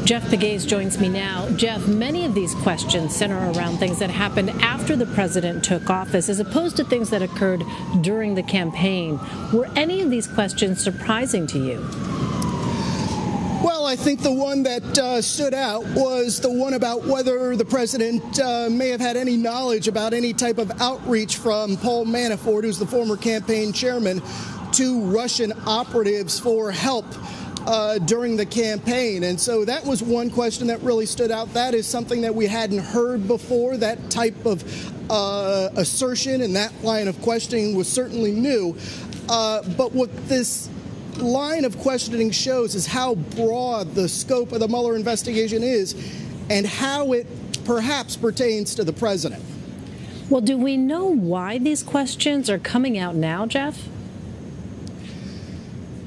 Jeff Pegues joins me now. Jeff, many of these questions center around things that happened after the president took office, as opposed to things that occurred during the campaign. Were any of these questions surprising to you? Well, I think the one that stood out was the one about whether the president may have had any knowledge about any type of outreach from Paul Manafort, who's the former campaign chairman, to Russian operatives for help during the campaign. And so that was one question that really stood out. That is something that we hadn't heard before. That type of assertion and that line of questioning was certainly new. But what this line of questioning shows is how broad the scope of the Mueller investigation is and how it perhaps pertains to the president. Well, do we know why these questions are coming out now, Jeff?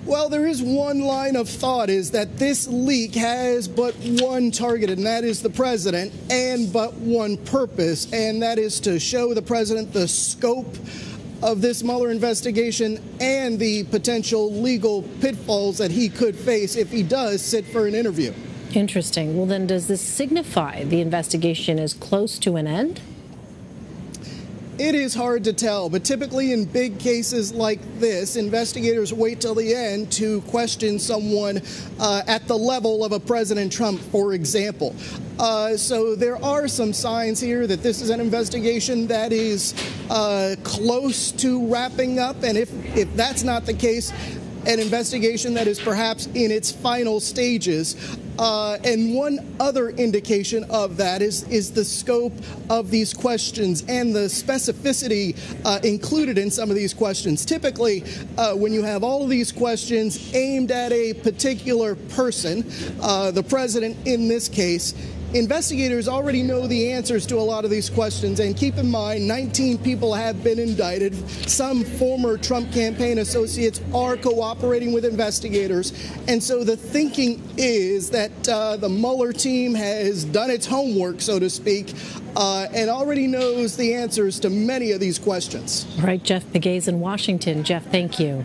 Well, there is one line of thought, is that this leak has but one target, and that is the president, and but one purpose, and that is to show the president the scope of this Mueller investigation and the potential legal pitfalls that he could face if he does sit for an interview. Interesting. Well, then does this signify the investigation is close to an end? It is hard to tell, but typically in big cases like this, investigators wait till the end to question someone at the level of a President Trump, for example. So there are some signs here that this is an investigation that is close to wrapping up, and if that's not the case, an investigation that is perhaps in its final stages. And one other indication of that is the scope of these questions and the specificity included in some of these questions. Typically, when you have all of these questions aimed at a particular person, the president in this case, investigators already know the answers to a lot of these questions, and keep in mind, 19 people have been indicted. Some former Trump campaign associates are cooperating with investigators, and so the thinking is that the Mueller team has done its homework, so to speak, and already knows the answers to many of these questions. All right, Jeff Pegues in Washington. Jeff, thank you.